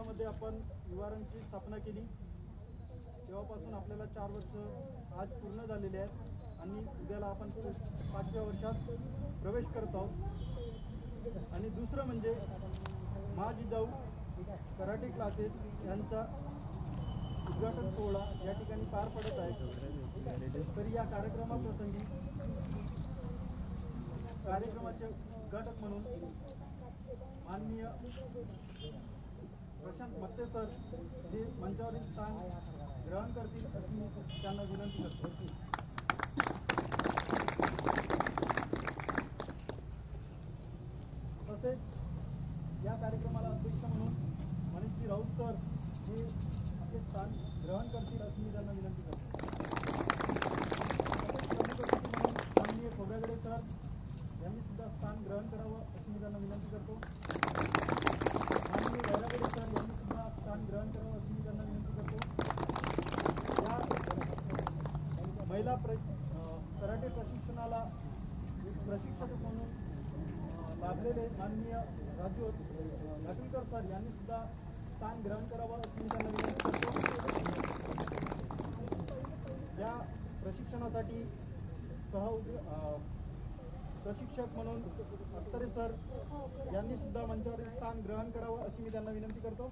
2016 आपण निवारणची स्थापना केली. तेव्हापासून आपल्याला 4 वर्ष आज पूर्ण झालेले आहेत आणि उद्याला आपण 5व्या वर्षात प्रवेश करत आहोत. आणि दुसरं म्हणजे मा जिजाऊ कराटे क्लासेस यांचा उद्घाटन सोहळा या ठिकाणी पार पडत आहे. तर या कार्यक्रमाप्रसंगी कार्यक्रमाचे उद्घाटक म्हणून माननीय प्रशांत मत्ते सर हे मंचावरील स्थान ग्रहण करतील अशी मी त्यांना विनंती करतो. तसेच या कार्यक्रमाला अध्यक्ष म्हणून मनीषजी राऊत सर हे आपले स्थान ग्रहण करतील अशी मी त्यांना विनंती करतो. म्हणून माननीय खोब्रागडे सर यांनी सुद्धा स्थान ग्रहण करावं अशी मी त्यांना विनंती करतो. माननीय वैरागडे सर यांनी सुद्धा स्थान ग्रहण करावं अशी मी त्यांना विनंती करतो. या महिला कराटे प्रशिक्षणाला प्रशिक्षक म्हणून लाभलेले माननीय राजू घाटुलकर सर यांनी सुद्धा स्थान ग्रहण करावं अशी मी त्यांना विनंती करतो. या प्रशिक्षणासाठी प्रशिक्षक म्हणून अत्तरे सर यांनी सुद्धा मंचावरील स्थान ग्रहण करावं अशी मी त्यांना विनंती करतो.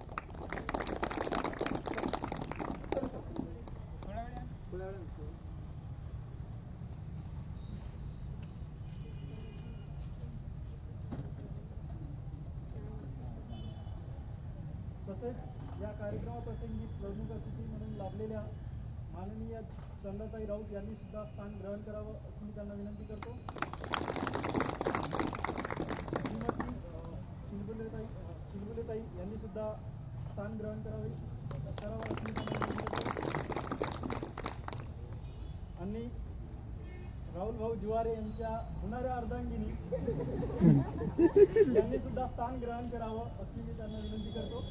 तसेच या कार्यक्रमाप्रसंगी प्रमुख अतिथी म्हणून लाभलेल्या माननीय चंदाताई राऊत यांनी सुद्धा स्थान ग्रहण करावं अशी मी त्यांना विनंती करतो. श्रीमती चिलबुलेताई यांनी सुद्धा स्थान ग्रहण करावं अशी मी त्यांना विनंती करतो. आणि राहुल भाऊ जुवारे यांच्या होणाऱ्या अर्धांगिनी यांनी सुद्धा स्थान ग्रहण करावं अशी मी त्यांना विनंती करतो.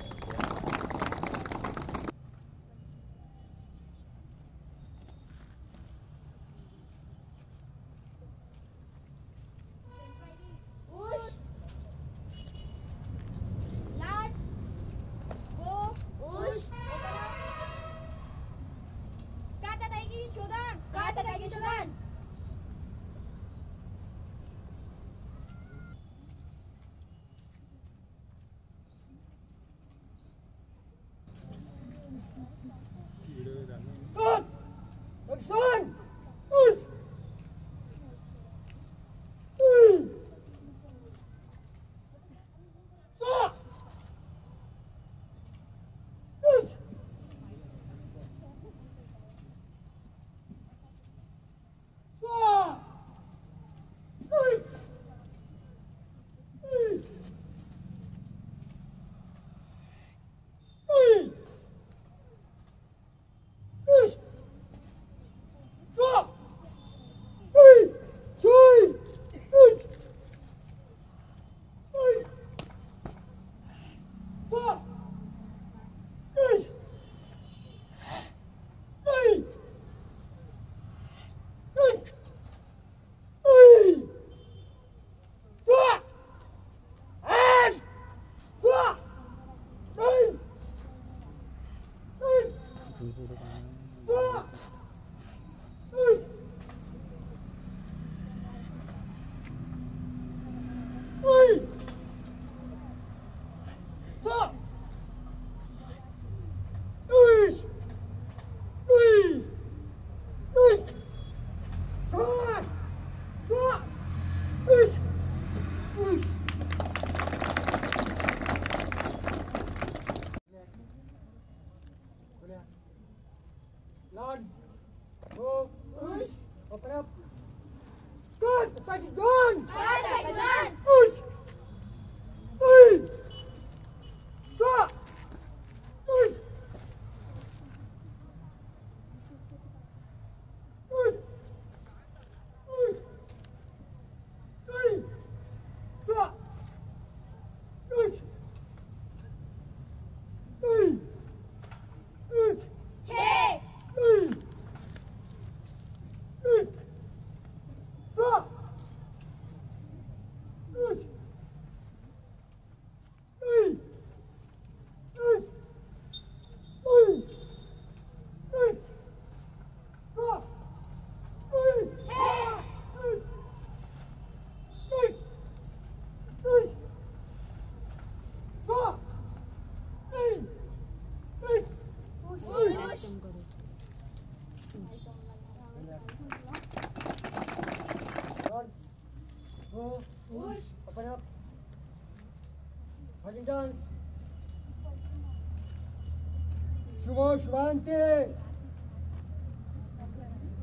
शुभ शुभांते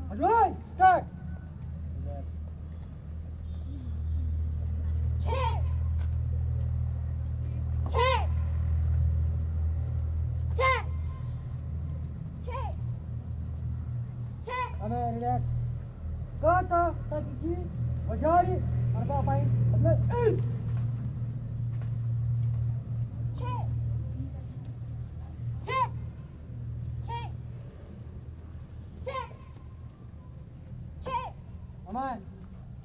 हलवाई स्टार्ट रिलॅक्स कथा ताकीची वजारी अर्धा पॉइंट आपलं अमान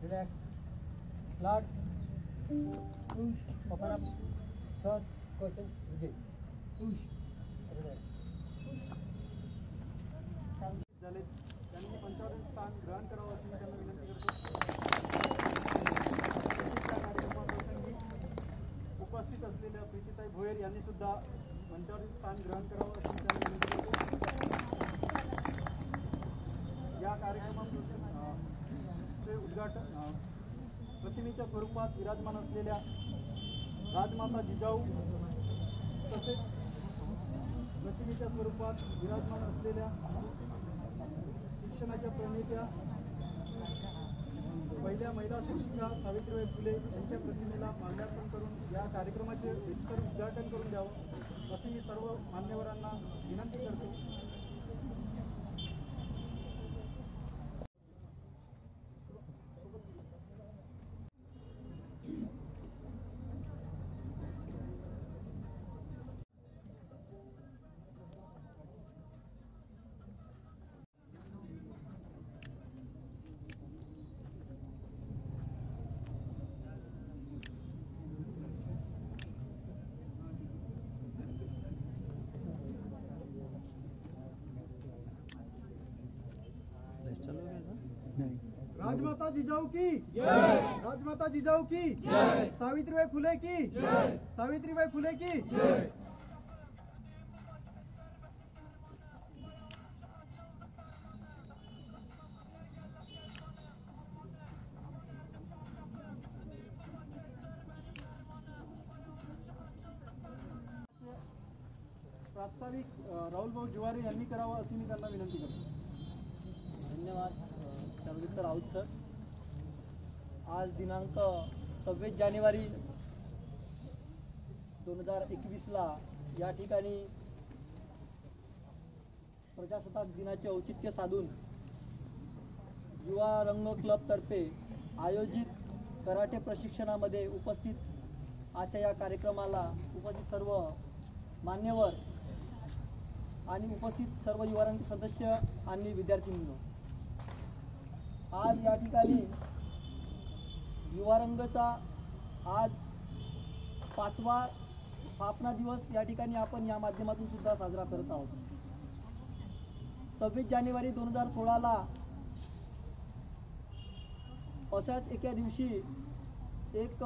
रिलॅक्स लाट push open up shot coaching Vijay push relax झाले त्यांनी मंचावरील स्थान ग्रहण करावं अशी मी त्यांना विनंती करतो. त्या कार्यक्रमाप्रसंगी उपस्थित असलेल्या प्रीतीताई भोयर यांनी सुद्धा मंचावरील स्थान ग्रहण करावं अशी मी त्यांना विनंती करतो. या कार्यक्रमाचे उद्घाटन प्रतिमेच्या स्वरूपात विराजमान असलेल्या राजमाता जिजाऊ तसेच प्रतिमेच्या स्वरूपात विराजमान असलेल्या शिक्षणाच्या प्रणेत्या पहिल्या महिला शिक्षिका सावित्रीबाई फुले यांच्या प्रतिमेला माल्यार्पण करून या कार्यक्रमाचे रितसर उद्घाटन करून द्यावं अशी मी सर्व मान्यवरांना विनंती करतो. राजमाता जिजाऊ की जय, राजमाता जिजाऊ की जय, सावित्रीबाई फुले की जय, सावित्रीबाई फुले की जय. प्रास्ताविक राहुल भाऊ जुवारे यांनी करावं अशी मी त्यांना विनंती करतो. धन्यवाद चंद्रगुप्त राऊत सर. आज दिनांक 26 जानेवारी 2021ला या ठिकाणी प्रजासत्ताक दिनाचे औचित्य साधून युवा रंग क्लबतर्फे आयोजित कराटे प्रशिक्षणामध्ये उपस्थित आजच्या या कार्यक्रमाला उपस्थित सर्व मान्यवर आणि उपस्थित सर्व युवा रंग सदस्य आणि विद्यार्थ्यांनो, आज या ठिकाणी युवा रंगचा आज 5वा स्थापना दिवस या ठिकाणी आपण या माध्यमातून सुद्धा साजरा करत आहोत. 26 जानेवारी 2016ला अशाच एका दिवशी एक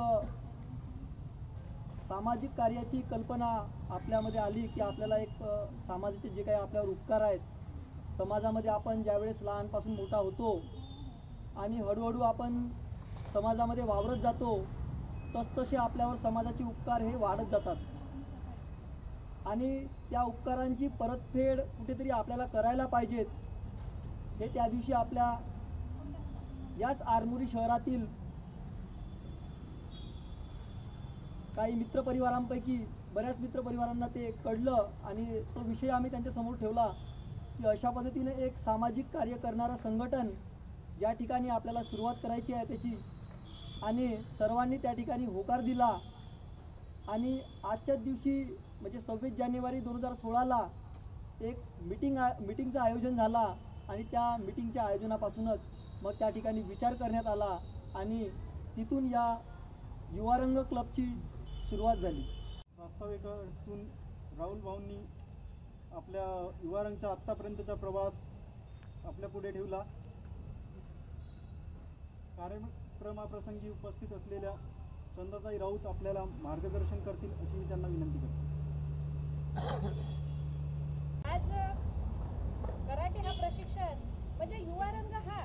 सामाजिक कार्याची कल्पना आपल्यामध्ये आली की आपल्याला एक समाजाचे जे काही आपल्यावर उपकार आहेत, समाजामध्ये आपण ज्यावेळेस लहानपासून मोठा होतो आणि हळूहळू आपण समाजामध्ये वावरत जातो, तसतसे आपल्यावर समाजाचे उपकार हे वाढत जातात आणि त्या उपकारांची परतफेड कुठेतरी आपल्याला करायला पाहिजेत. हे त्या दिवशी आपल्या याच आरमोरी शहरातील काही मित्रपरिवारांपैकी बऱ्याच मित्रपरिवारांना ते कळलं आणि तो विषय आम्ही त्यांच्यासमोर ठेवला की अशा पद्धतीने एक सामाजिक कार्य करणारं संघटन ज्या ठिकाणी आपल्याला सुरुवात करायची आहे त्याची, आणि सर्वांनी त्या ठिकाणी होकार दिला आणि आजच्याच दिवशी म्हणजे 26 जानेवारी 2016ला एक मीटिंगचं आयोजन झाला आणि त्या मीटिंगच्या आयोजनापासूनच मग त्या ठिकाणी विचार करण्यात आला आणि तिथून या युवा रंग क्लबची सुरुवात झाली. प्रास्ताविकातून राहुल भाऊंनी आपल्या युवा रंगचा आत्तापर्यंतचा प्रवास आपल्या पुढे ठेवला. कार्यक्रमाप्रसंगी उपस्थित असलेल्या चंदाताई राऊत आपल्याला मार्गदर्शन करतील अशी मी त्यांना विनंती करतो. आज कराटे हा प्रशिक्षण म्हणजे युवा रंग हा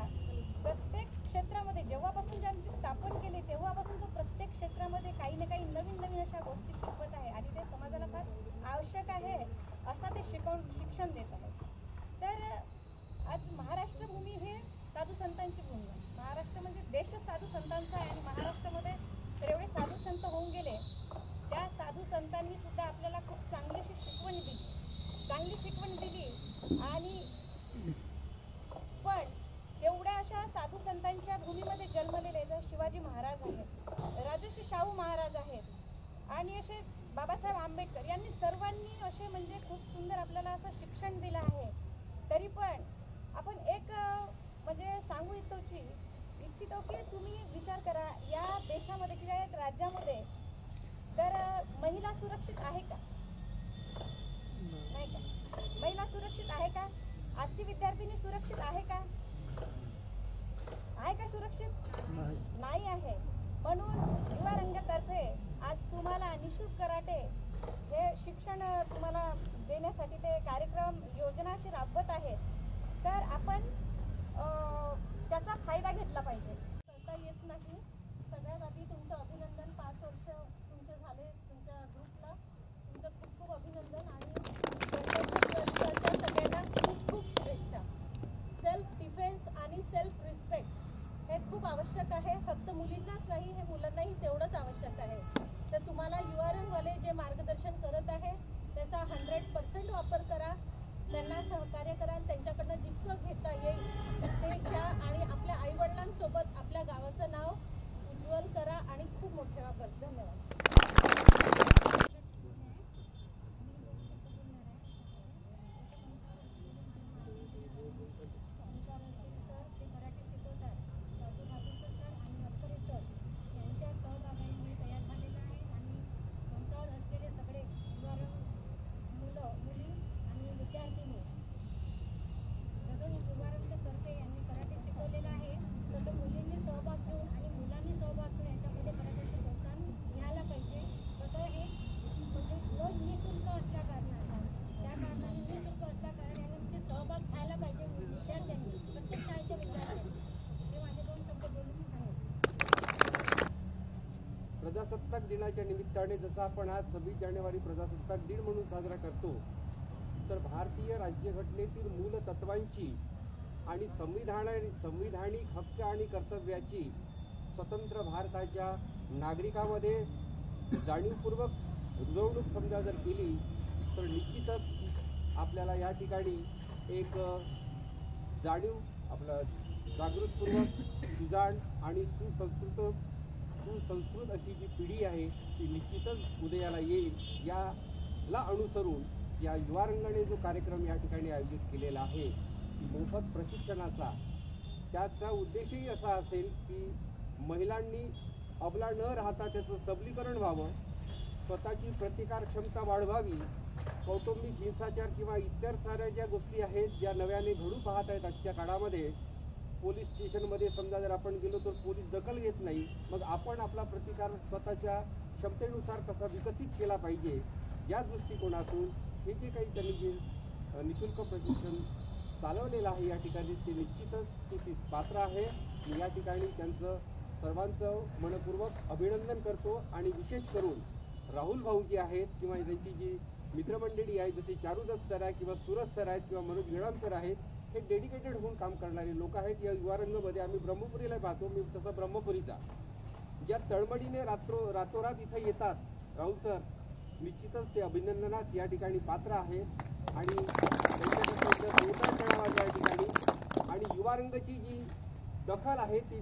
प्रत्येक क्षेत्रामध्ये जेव्हापासून ज्यांची स्थापन केली तेव्हापासून तो प्रत्येक क्षेत्रामध्ये काही ना काही नवीन नवीन अशा गोष्टी शिकवत आहे आणि ते समाजाला फार आवश्यक आहे असा ते शिकवण शिक्षण देत आहेत. तर आज महाराष्ट्र भूमी हे साधू संतांची भूमी आहे. महाराष्ट्र म्हणजे देशच साधू संतांचा आहे आणि महाराष्ट्रामध्ये तर एवढे साधू संत होऊन गेले. त्या साधू संतांनी सुद्धा आपल्याला खूप चांगलीशी शिकवण दिली आणि पण एवढ्या अशा साधू संतांच्या भूमीमध्ये जन्मलेले जर शिवाजी महाराज आहेत, राजर्षी शाहू महाराज आहेत आणि असे बाबासाहेब आंबेडकर यांनी सर्वांनी असे म्हणजे खूप सुंदर आपल्याला असं शिक्षण दिलं आहे. तरी पण आपण एक म्हणजे सांगू इच्छितो की तुम्ही विचार करा, या देशामध्ये किंवा या राज्यामध्ये तर महिला सुरक्षित आहे का? नाही का? महिला सुरक्षित आहे का? आजची विद्यार्थिनी सुरक्षित आहे का? आहे का सुरक्षित? नाही आहे. म्हणून युवा रंगतर्फे आज तुम्हाला निशुल्क कराटे हे शिक्षण तुम्हाला देण्यासाठी ते कार्यक्रम योजना अशी राबवत आहे. तर आपण त्याचा फायदा घेतला पाहिजे. करता येत नाही. सगळ्यात आधी तुमचं अभिनंदन. 5 वर्ष तुमचे झाले तुमच्या ग्रुपला. तुमचं खूप खूप अभिनंदन आणि गणपती सगळ्यांना खूप खूप शुभेच्छा. सेल्फ डिफेन्स आणि सेल्फ रिस्पेक्ट हे खूप आवश्यक आहे. फक्त मुलींनाच नाही, हे मुलांनाही तेवढंच आवश्यक आहे. तर तुम्हाला युवा रंगवाले जे मार्गदर्शन करत आहे त्याचा 100% वापर करा. त्यांना सहकार्य करा. त्यांच्याकडनं जितकं घेता येईल ते घ्या आणि आपल्या आईवडिलांसोबत आपल्या गावाचं नाव उज्ज्वल करा आणि खूप मोठे वापर. धन्यवाद. प्रजासत्ताक दिनाच्या निमित्ताने जसं आपण आज 26 जानेवारी प्रजासत्ताक दिन म्हणून साजरा करतो, तर भारतीय राज्यघटनेतील मूल तत्वांची आणि संविधानिक हक्क आणि कर्तव्याची स्वतंत्र भारताच्या नागरिकांमध्ये जाणीवपूर्वक रुजवणूक समजा जर केली तर निश्चितच आपल्याला या ठिकाणी एक जागृतपूर्वक सुजाण आणि सुसंस्कृत अशी जी पिढी आहे ती निश्चितच उदयाला येईल. याला अनुसरून या युवा रंगाने जो कार्यक्रम या ठिकाणी आयोजित केलेला आहे मोफत प्रशिक्षणाचा, त्याचा उद्देशही असा असेल की महिलांनी अबला न राहता त्याचं सबलीकरण व्हावं, स्वतःची प्रतिकार क्षमता वाढवावी, कौटुंबिक हिंसाचार किंवा इतर साऱ्या ज्या गोष्टी आहेत ज्या नव्याने घडू पाहत आहेत आजच्या काळामध्ये. पोलीस स्टेशनमध्ये समजा जर आपण गेलो तर पोलीस दखल घेत नाही, मग आपण आपला प्रतिकार स्वतःच्या क्षमतेनुसार कसा विकसित केला पाहिजे या दृष्टिकोनातून हे जे काही त्यांनी जे निशुल्क प्रशिक्षण चालवलेलं आहे या ठिकाणी ते निश्चितच स्तुतीस पात्र आहे. मी या ठिकाणी त्यांचं सर्वांचं मनपूर्वक अभिनंदन करतो आणि विशेष करून राहुल भाऊ जे आहेत किंवा त्यांची जी मित्रमंडळी आहे जसे चारुदत्त सर आहे किंवा सूरज सर आहेत किंवा मनोज गेडाम सर आहेत, हे डेडिकेटेड होऊन काम करणारे लोक आहेत. या युवा रंगमध्ये आम्ही ब्रह्मपुरीला पाहतो, मी तसा ब्रह्मपुरीचा ज्या तळमळीने रातोरात इथं येतात राहुल सर, निश्चितच ते अभिनंदनास या ठिकाणी पात्र आहेत आणि त्यांच्याकडे जोरदार खेळावा या ठिकाणी. आणि युवा रंगाची जी दखल आहे ती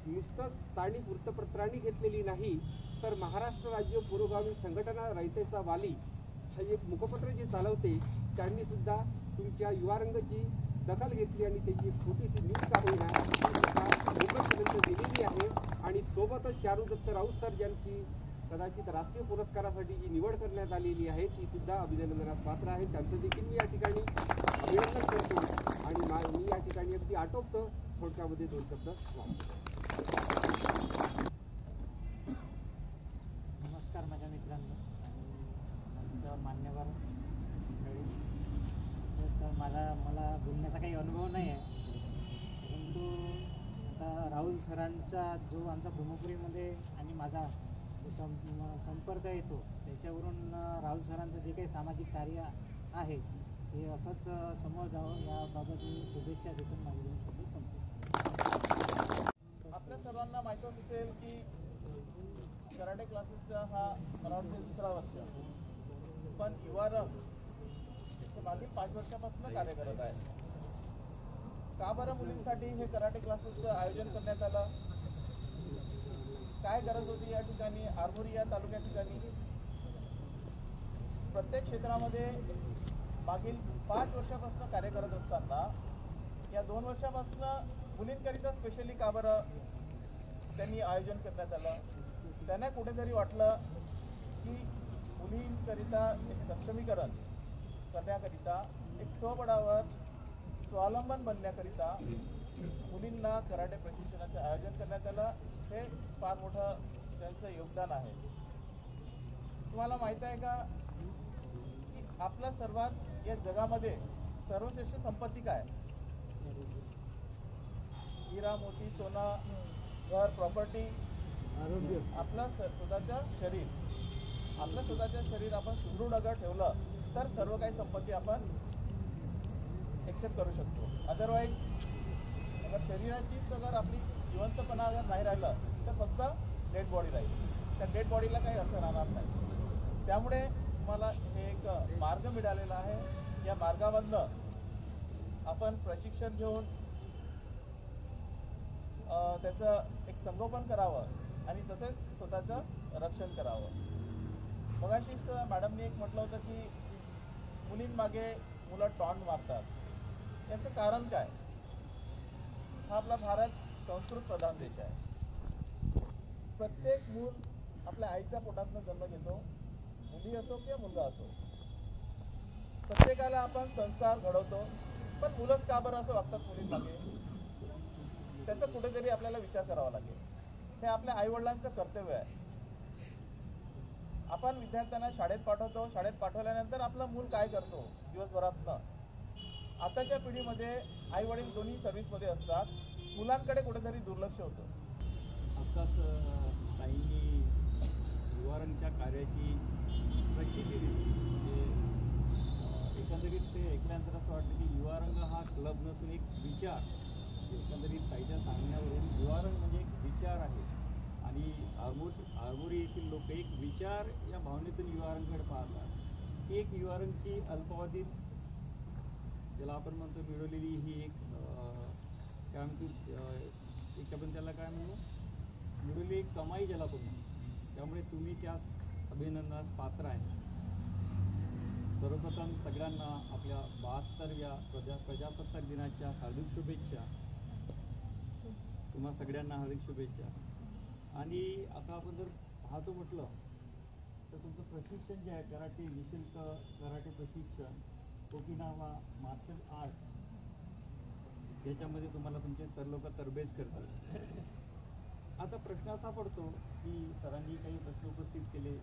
नुसतंच स्थानिक वृत्तपत्रांनी घेतलेली नाही, तर महाराष्ट्र राज्य पुरोगामी संघटना रयतेचा वाली हे एक मुखपत्र जे चालवते त्यांनी सुद्धा तुमच्या युवा रंगाची दखल घेतली आणि त्याची एक छोटीशी न्यूज का होईना मुखपर्यंत दिलेली आहे. आणि सोबतच चारुदत्त राऊत सर ज्यांची कदाचित राष्ट्रीय पुरस्कारासाठी जी निवड करण्यात आलेली आहे ती सुद्धा अभिनंदनास पात्र आहे. त्यांचं देखील मी या ठिकाणी अभिनंदन करतो आणि मी या ठिकाणी अगदी आटोपतो, थोडक्यामध्ये 2 शब्द वापरतो. नमस्कार माझ्या मित्रांनो आणि मान्यवर मंडळी. तर मला बोलण्याचा काही अनुभव नाही आहे, परंतु आता राहुल सरांचा जो आमचा ब्रह्मपुरीमध्ये आणि माझा जो संपर्क येतो त्याच्यावरून राहुल सरांचं जे काही सामाजिक कार्य आहे हे असंच समोर जावं याबाबत मी शुभेच्छा देतो. माझे दोन शब्द संपतो. आपल्या सर्वांना माहीतच असेल की कराटे क्लासेसचा हा मला वाटतं दुसरा वर्ष, पण युवा रंग हे मागील 5 वर्षापासून कार्य करत आहे. का बरं मुलींसाठी हे कराटे क्लासेसचं आयोजन करण्यात आलं? काय गरज होती या ठिकाणी? आरमोरी या तालुक्या ठिकाणी प्रत्येक क्षेत्रामध्ये मागील 5 वर्षापासून कार्य करत असताना या 2 वर्षापासून मुलींकरिता स्पेशली का बरं त्यांनी आयोजन करण्यात आलं? त्यांना कुठेतरी वाटलं की मुलींकरिता एक सक्षमीकरण करण्याकरिता, एक स्वबळावर स्वावलंबन बनण्याकरिता मुलींना कराटे प्रशिक्षणाचे आयोजन करण्यात आलं. हे फार मोठं त्यांचं योगदान आहे. तुम्हाला माहीत आहे का की आपला सर्वात या जगामध्ये सर्वश्रेष्ठ संपत्ती काय? हिरा, मोती, सोनं, घर, प्रॉपर्टी, आरोग्य. आपलं स्वतःचं शरीर. आपलं स्वतःचं शरीर आपण सुदृढ अगर ठेवलं तर सर्व काही संपत्ती आपण एक्सेप्ट करू शकतो. अदरवाईज अगर शरीराचीच अगर आपली जिवंतपणा अगर नाही राहिलं तर फक्त डेड बॉडी राहील. त्या डेड बॉडीला काही अर्थ राहणार नाही. त्यामुळे तुम्हाला हे एक मार्ग मिळालेला आहे. या मार्गामधनं आपण प्रशिक्षण घेऊन त्याचं एक संगोपन करावं आणि तसेच स्वतःचं रक्षण करावं. मगाशीच मॅडमनी एक म्हटलं होतं की मुलींमागे मुलं टॉन्ट मारतात. याचं कारण काय? हा आपला भारत संस्कृत प्रधान देश आहे. प्रत्येक मूल आपल्या आईच्या पोटातनं जन्म घेतो, मुली असो किंवा मुलगा असो. प्रत्येकाला आपण संस्कार घडवतो, पण मुलंच का बरं असं वागतात मुलींमागे? त्याचा कुठेतरी आपल्याला विचार करावा लागेल. हे आपल्या आईवडिलांचं कर्तव्य आहे. आपण विद्यार्थ्यांना शाळेत पाठवतो, शाळेत पाठवल्यानंतर आपलं मूल काय करतो दिवसभरातनं? आताच्या पिढीमध्ये आई वडील दोन्ही सर्व्हिसमध्ये असतात, मुलांकडे कुठेतरी दुर्लक्ष होतं. आत्ताच ताईंनी युवारंगच्या कार्याची प्रचिती दिली. म्हणजे एकंदरीत ते ऐकल्यानंतर असं वाटतं की युवारंग हा क्लब नसून एक विचार. एकंदरीत ताईच्या सांगण्यावरून युवारंग म्हणजे एक विचार आहे आणि आरमोरी येथील लोक एक विचार या भावनेतून युवारंगकडे पाहतात. ही एक युवारंगची अल्पावधीत ज्याला आपण म्हणतो मिळवलेली ही एक काय म्हणतो एक आपण त्याला काय म्हणू मिळवलेली एक कमाई ज्याला आपण म्हणू. त्यामुळे तुम्ही त्यास अभिनंदनास पात्र आहे. सर्वप्रथम सगळ्यांना आपल्या 72व्या प्रजासत्ताक दिनाच्या हार्दिक शुभेच्छा. तुम्हा सगळ्यांना हार्दिक शुभेच्छा. आणि आता आपण जर पाहतो म्हटलं तर तुमचं प्रशिक्षण जे आहे कराटे निशुल्क कराटे प्रशिक्षण ओकिनावा मार्शल आर्ट्स याच्यामध्ये तुम्हाला तुमचे सर लोक तरबेज करतात. आता प्रश्न असा पडतो की सरांनी काही प्रश्न उपस्थित केले,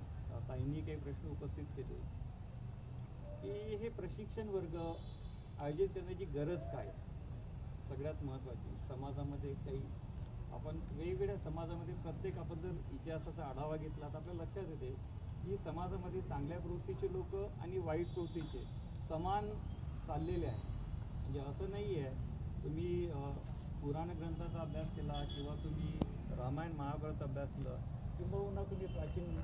ताईंनी काही प्रश्न उपस्थित केले की हे प्रशिक्षण वर्ग आयोजित करण्याची गरज काय? सगळ्यात महत्त्वाची समाजामध्ये काही आपण वेगवेगळ्या समाजामध्ये प्रत्येक आपण जर इतिहासाचा आढावा घेतला तर आपल्या लक्षात येते की समाजामध्ये चांगल्या प्रवृत्तीचे लोक आणि वाईट प्रवृत्तीचे समान चाललेले आहे. म्हणजे असं नाही आहे तुम्ही पुराण ग्रंथाचा अभ्यास केला किंवा तुम्ही रामायण महाभारत अभ्यासलं किंवा तुम्ही प्राचीन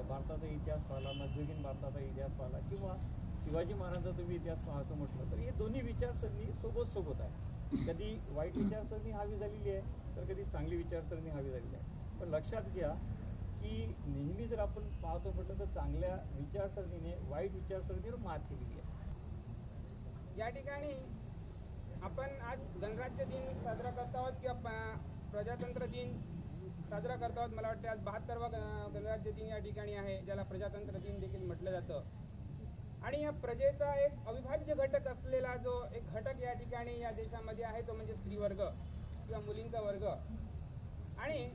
भारताचा इतिहास पाहिला, मध्ययुगीन भारताचा इतिहास पाहिला किंवा शिवाजी महाराजांचा तुम्ही इतिहास पाहतो म्हटलं तर हे दोन्ही विचारसरणी सोबत आहे. कधी वाईट विचारसरणी हवी झालेली आहे तर कधी चांगली विचारसरणी हवी झालेली आहे. पण लक्षात घ्या की नेहमी जर आपण पाहतो म्हटलं तर चांगल्या विचारसरणीने वाईट विचारसरणीवर मात केलेली आहे. या ठिकाणी आपण आज गणराज्य दिन साजरा करत आहोत किंवा प्रजातंत्र दिन साजरा करत आहोत. मला वाटते आज 72वा गणराज्य दिन या ठिकाणी आहे, ज्याला प्रजातंत्र दिन देखील म्हटलं जातं. आणि या प्रजेचा एक अविभाज्य घटक असलेला जो एक घटक या ठिकाणी या देशामध्ये आहे तो म्हणजे स्त्रीवर्ग किंवा मुलींचा वर्ग. आणि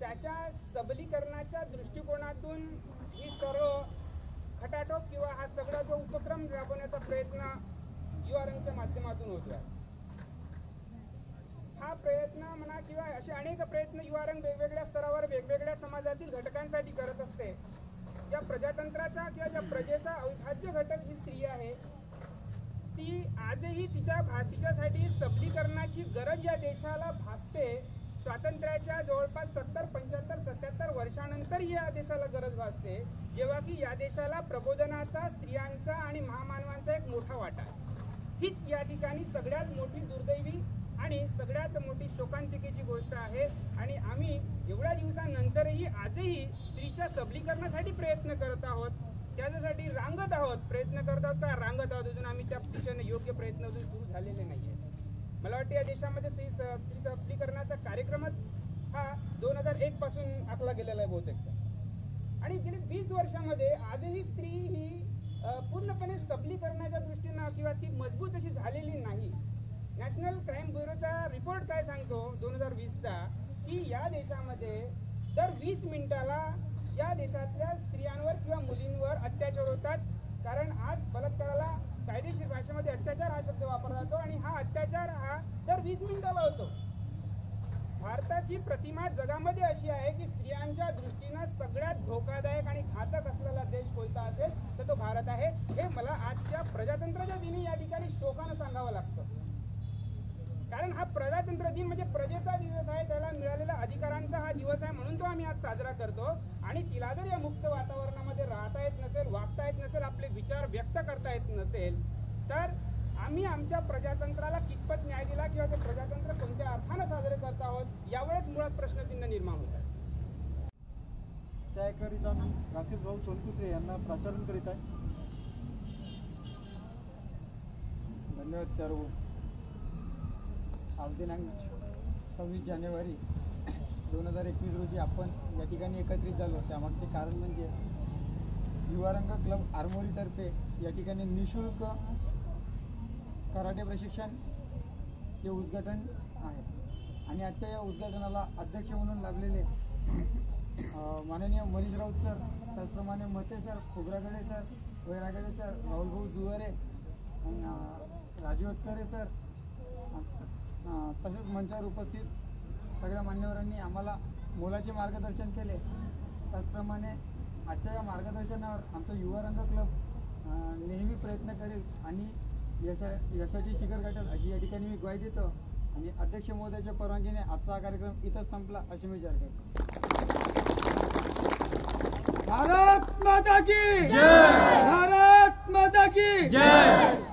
त्याच्या सबलीकरणाच्या दृष्टिकोनातून ही सर्व खटाटोप किंवा हा सगळा जो उपक्रम राबवण्याचा प्रयत्न युवारंगच्या माध्यमातून होतो आहे. हा प्रयत्न म्हणा किंवा असे अनेक प्रयत्न युवारंग वेगवेगळ्या स्तरावर वेगवेगळ्या समाजातील घटकांसाठी करत असते. या प्रजातंत्राचा किंवा या प्रजेचा अविभाज्य घटक ही स्त्री आहे. आजही तिच्यासाठी सबलीकरणाची गरज या देशाला भासते. स्वातंत्र्याच्या जवळपास 70, 75, 77 वर्षानंतर या देशाला गरज भासते, जेव्हा की या देशाला प्रबोधनाचा, स्त्रियांचा आणि महामानवांचा एक मोठा वाटा आहे. हीच या ठिकाणी सगळ्यात मोठी दुर्दैवी आणि सगळ्यात मोठी शोकांतिकेची गोष्ट आहे. आणि आम्ही एवढ्या दिवसानंतरही आजही स्त्रीच्या सबलीकरणासाठी प्रयत्न करत आहोत, त्याच्यासाठी रांगत आहोत. प्रयत्न करत आहोत का रांगत आहोत, अजून आम्ही त्या दिशेने योग्य प्रयत्न अजून सुरू झालेले नाही आहेत. मला वाटतं या देशामध्ये स्त्री सबलीकरणाचा कार्यक्रमच हा 2001 पासून आखला गेलेला आहे बहुतेक. आणि गेली 20 वर्षामध्ये आजही स्त्री ही पूर्णपणे सबलीकरणाच्या दृष्टीनं किंवा ती मजबूत अशी झालेली नाही. नॅशनल क्राईम ब्युरोचा रिपोर्ट काय सांगतो 2020चा, की या देशामध्ये दर 20 मिनिटाला या देशातल्या स्त्रियांवर किंवा मुलींवर अत्याचार होतात. कारण आज बलात्काराला कायदेशीर भाषेमध्ये अत्याचार हा शब्द वापरला जातो आणि हा अत्याचार हा दर 20 मिनिटाला होतो. भारताची प्रतिमा जगामध्ये अशी आहे की स्त्रियांच्या दृष्टीनं सगळ्यात धोकादायक आणि घातक असलेला देश कोणता असेल तर तो भारत आहे. हे मला आजच्या प्रजातंत्राच्या दिनी या ठिकाणी शोकानं सांगावं लागतं. कारण हा प्रजातंत्र दिन म्हणजे प्रजेचा दिवस आहे, त्याला मिळालेल्या अधिकारांचा हा दिवस आहे, म्हणून तो आम्ही आज साजरा करतो. आणि तिला जर या मुक्त वातावरणामध्ये राहता येत नसेल, वागता येत नसेल, आपले विचार व्यक्त करता येत नसेल, तर आम्ही आमच्या प्रजातंत्राला कितपत न्याय दिला किंवा ते प्रजातंत्र कोणत्या अर्थानं साजरे करत आहोत यावेळेस मुळात प्रश्नचिन्ह निर्माण होत आहे. त्याकरिता मी राकेश भाऊ सोनकुत्रे यांना प्राचारण करीत आहे. धन्यवाद सर्व. आज दिनांक 26 जानेवारी 2021 रोजी आपण या ठिकाणी एकत्रित झालो. त्यामागचे कारण म्हणजे युवारंग क्लब आरमोरीतर्फे या ठिकाणी निःशुल्क कराटे प्रशिक्षण चे उद्घाटन आहे. आणि आजच्या या उद्घाटनाला अध्यक्ष म्हणून लाभलेले माननीय मनीष राऊत सर, त्याचप्रमाणे Mate sir, Khobragade sir, Vairagade sir, राहुलभाऊ जुवारे, राजू अचकरे सर, तसेच मंचावर उपस्थित सगळ्या मान्यवरांनी आम्हाला मोलाचे मार्गदर्शन केले. त्याचप्रमाणे आजच्या या मार्गदर्शनावर आमचा युवारंग क्लब नेहमी प्रयत्न करेल आणि यशाची शिखर गाठेल अशी या ठिकाणी मी ग्वाही देतो. आणि अध्यक्ष महोदयाच्या परवानगीने आजचा हा कार्यक्रम इथंच संपला अशी मी जाहीर करतो. भारत माता की जय! भारत माता की जय!